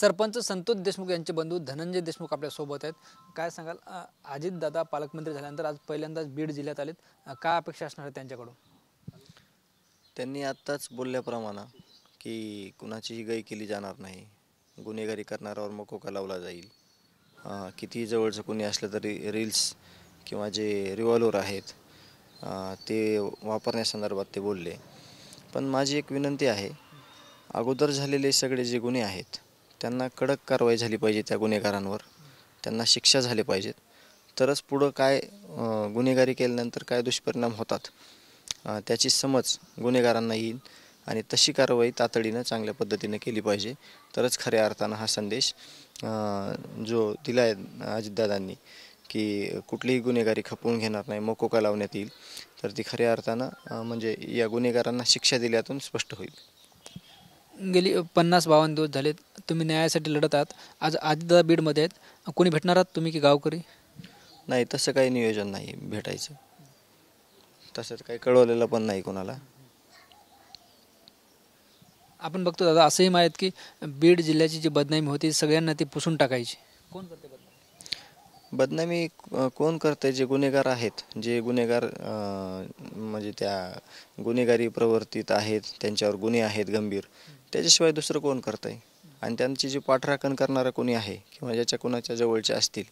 सरपंच संतोष देशमुख यांचे बंधू धनंजय देशमुख आपल्या सोबत आहेत. काय सांगाल, अजितदादा पालकमंत्री झाल्यानंतर आज पहिल्यांदाच बीड जिल्ह्यात आलेत, काय अपेक्षा असणार आहे त्यांच्याकडून? त्यांनी आत्ताच बोलल्याप्रमाणे की कुणाचीही गय केली जाणार नाही, गुन्हेगारी करणाऱ्यावर मकोका लावला जाईल. किती जवळचं कोणी असलं तरी रील्स किंवा जे रिव्हॉल्वर आहेत ते वापरण्यासंदर्भात ते बोलले. पण माझी एक विनंती आहे, अगोदर झालेले सगळे जे गुन्हे आहेत त्यांना कडक कारवाई झाली पाहिजे. त्या गुन्हेगारांवर त्यांना शिक्षा झाली पाहिजेत. तरच पुढं काय गुन्हेगारी केल्यानंतर काय दुष्परिणाम होतात त्याची समज गुन्हेगारांना येईल आणि तशी कारवाई तातडीनं चांगल्या पद्धतीने केली पाहिजे. तरच खऱ्या अर्थानं हा संदेश जो दिला आहे अजितदादांनी की कुठलीही गुन्हेगारी खपवून घेणार नाही, मकोका लावण्यात येईल, तर ती खऱ्या अर्थानं म्हणजे या गुन्हेगारांना शिक्षा दिल्यातून स्पष्ट होईल. गेली 50-52 दिवस झाले तुम्ही न्यायासाठी लढत आहात. आज अजितदादा बीडमध्ये आहेत, कोणी भेटणार आहात तुम्ही की गावकरी? नाही, तसं काही नियोजन नाही भेटायचं. तसंच काही कळवलेलं पण नाही कोणाला. आपण बघतो दादा, असंही माहीत की बीड जिल्ह्याची जी बदनामी होती सगळ्यांना ती पुसून टाकायची. कोण करते बदनामी? कोण करते? जे गुन्हेगार आहेत, जे गुन्हेगार म्हणजे त्या गुन्हेगारी प्रवर्तित आहेत, त्यांच्यावर गुन्हे आहेत गंभीर, त्याच्याशिवाय दुसरं कोण करतं आहे? आणि त्यांची जी पाठराखण करणारं कोणी आहे किंवा ज्याच्या कोणाच्या जवळचे असतील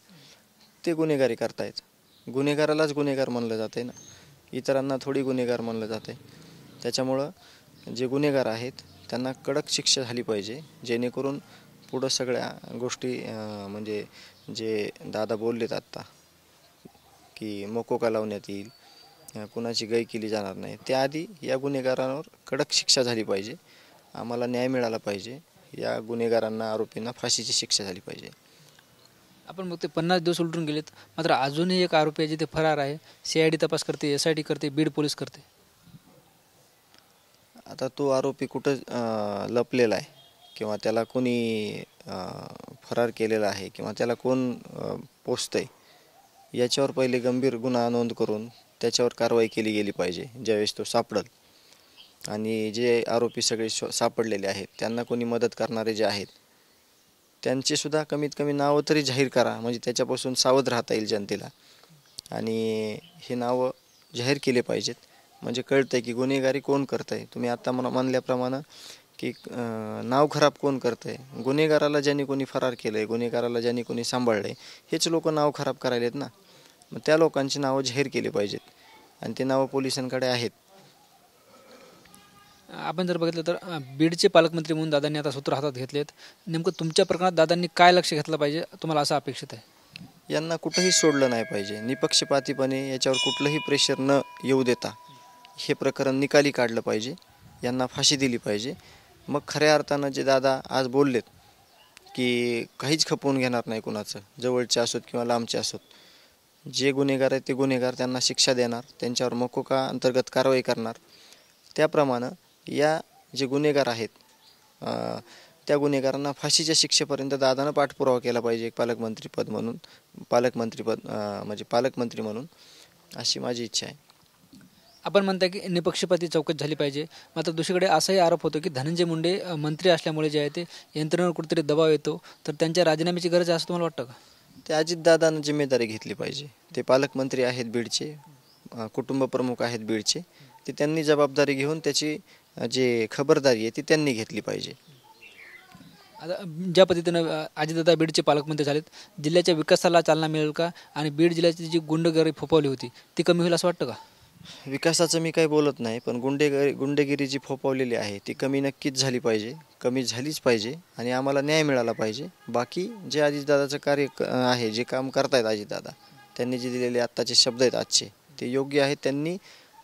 ते गुन्हेगारी करतायत. गुन्हेगारालाच गुन्हेगार म्हणलं जातं आहे ना, इतरांना थोडी गुन्हेगार म्हणलं जातं आहे. त्याच्यामुळं जे गुन्हेगार आहेत त्यांना कडक शिक्षा झाली पाहिजे, जेणेकरून पुढं सगळ्या गोष्टी म्हणजे जे दादा बोललेत आत्ता की मकोका लावण्यात येईल, कुणाची गय केली जाणार नाही, त्याआधी या गुन्हेगारांवर कडक शिक्षा झाली पाहिजे. आम्हाला न्याय मिळाला पाहिजे. या गुन्हेगारांना, आरोपींना फाशीची शिक्षा झाली पाहिजे. आपण बघते 50 दिवस उलटून गेलेत, मात्र अजूनही एक आरोपी आहे जिथे फरार आहे. CID तपास करते, SIT करते, बीड पोलीस करते. आता तो आरोपी कुठं लपलेला आहे किंवा त्याला कोणी फरार केलेला आहे किंवा त्याला कोण पोसतंय, याच्यावर पहिले गंभीर गुन्हा नोंद करून त्याच्यावर कारवाई केली गेली पाहिजे ज्यावेळेस तो सापडल. आणि जे आरोपी सगळे सापडलेले आहेत त्यांना कोणी मदत करणारे जे आहेत त्यांचेसुद्धा कमीत कमी नावं तरी जाहीर करा, म्हणजे त्याच्यापासून सावध राहता येईल जनतेला. आणि हे नावं जाहीर केले पाहिजेत, म्हणजे कळतं आहे की गुन्हेगारी कोण करतं आहे. तुम्ही आत्ता म्हणल्याप्रमाणे की नाव खराब कोण करतं आहे? गुन्हेगाराला ज्यांनी कोणी फरार केलं आहे, गुन्हेगाराला ज्यांनी कोणी सांभाळलं आहे, हेच लोक नाव खराब करायला आहेत ना. मग त्या लोकांची नावं जाहीर केली पाहिजेत आणि ते नावं पोलिसांकडे आहेत. आपण जर बघितलं तर बीडचे पालकमंत्री म्हणून दादांनी आता सूत्र हातात घेतलेत. नेमकं तुमच्या प्रकरणात दादांनी काय लक्ष घेतलं पाहिजे, तुम्हाला असं अपेक्षित आहे? यांना कुठंही सोडलं नाही पाहिजे. निपक्षपातीपणे याच्यावर कुठलंही प्रेशर न येऊ देता हे प्रकरण निकाली काढलं पाहिजे. यांना फाशी दिली पाहिजे. मग खऱ्या अर्थानं जे दादा आज बोललेत की काहीच खपवून घेणार नाही कुणाचं, जवळचे असोत किंवा लांबचे असोत, जे गुन्हेगार आहेत ते गुन्हेगार, त्यांना शिक्षा देणार, त्यांच्यावर मकोका अंतर्गत कारवाई करणार. त्याप्रमाणे या जे गुन्हेगार आहेत त्या गुन्हेगारांना फाशीच्या शिक्षेपर्यंत दादानं पाठपुरावा केला पाहिजे. एक पालकमंत्रीपद म्हणून, म्हणजे पालकमंत्री म्हणून अशी माझी इच्छा आहे. आपण म्हणता की निपक्षपाती चौकशी झाली पाहिजे, मात्र दुसरीकडे असाही आरोप होतो की धनंजय मुंडे मंत्री असल्यामुळे जे आहे ते यंत्रणेवर कुठेतरी दबाव येतो, तर त्यांच्या राजीनाम्याची गरज आहे असं तुम्हाला वाटतं का? ते अजितदादांना जिम्मेदारी घेतली पाहिजे. ते पालकमंत्री आहेत बीडचे, कुटुंब प्रमुख आहेत बीडचे, ते त्यांनी जबाबदारी घेऊन त्याची जे खबरदारी आहे ती त्यांनी घेतली पाहिजे. आता ज्या पद्धतीनं अजितदादा बीडचे पालकमंत्री झालेत, जिल्ह्याच्या विकासाला चालना मिळेल का? आणि बीड जिल्ह्याची जी गुंडगिरी फोफावली होती ती कमी होईल असं वाटतं का? विकासाचं मी काही बोलत नाही, पण गुंडेगिरी जी फोफावलेली आहे ती कमी नक्कीच झाली पाहिजे, कमी झालीच पाहिजे आणि आम्हाला न्याय मिळाला पाहिजे. बाकी जे अजितदादाचं कार्य आहे, जे काम करतायत अजितदादा, त्यांनी जे दिलेले आत्ताचे शब्द आहेत आजचे, ते योग्य आहेत. त्यांनी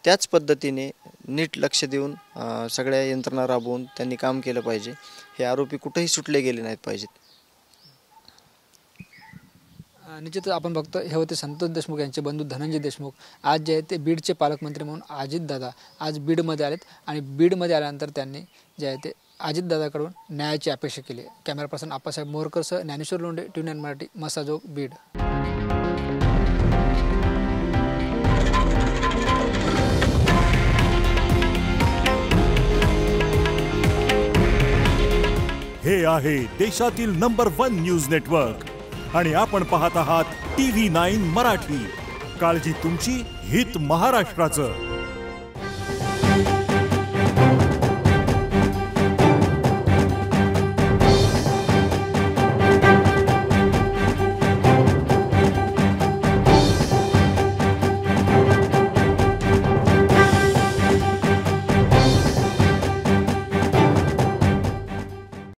त्याच पद्धतीने नीट लक्ष देऊन सगळ्या यंत्रणा राबवून त्यांनी काम केलं पाहिजे. हे आरोपी कुठेही सुटले गेले नाहीत पाहिजेत. निश्चितच आपण बघतो हे होते संतोष देशमुख यांचे बंधू धनंजय देशमुख. आज जे आहे ते बीडचे पालकमंत्री म्हणून अजितदादा आज बीडमध्ये आलेत आणि बीडमध्ये आल्यानंतर त्यांनी जे आहे ते अजितदादाकडून न्यायाची अपेक्षा केली. कॅमेरा पर्सन आप्पासाहेब मोरकरसह ज्ञानेश्वर लोंढे, TVN मराठी, मसाजोग, बीड. हे आहे देशातील नंबर 1 न्यूज नेटवर्क आणि आपण पाहत आहात TV9 मराठी. काळजी तुमची, हित महाराष्ट्राचं.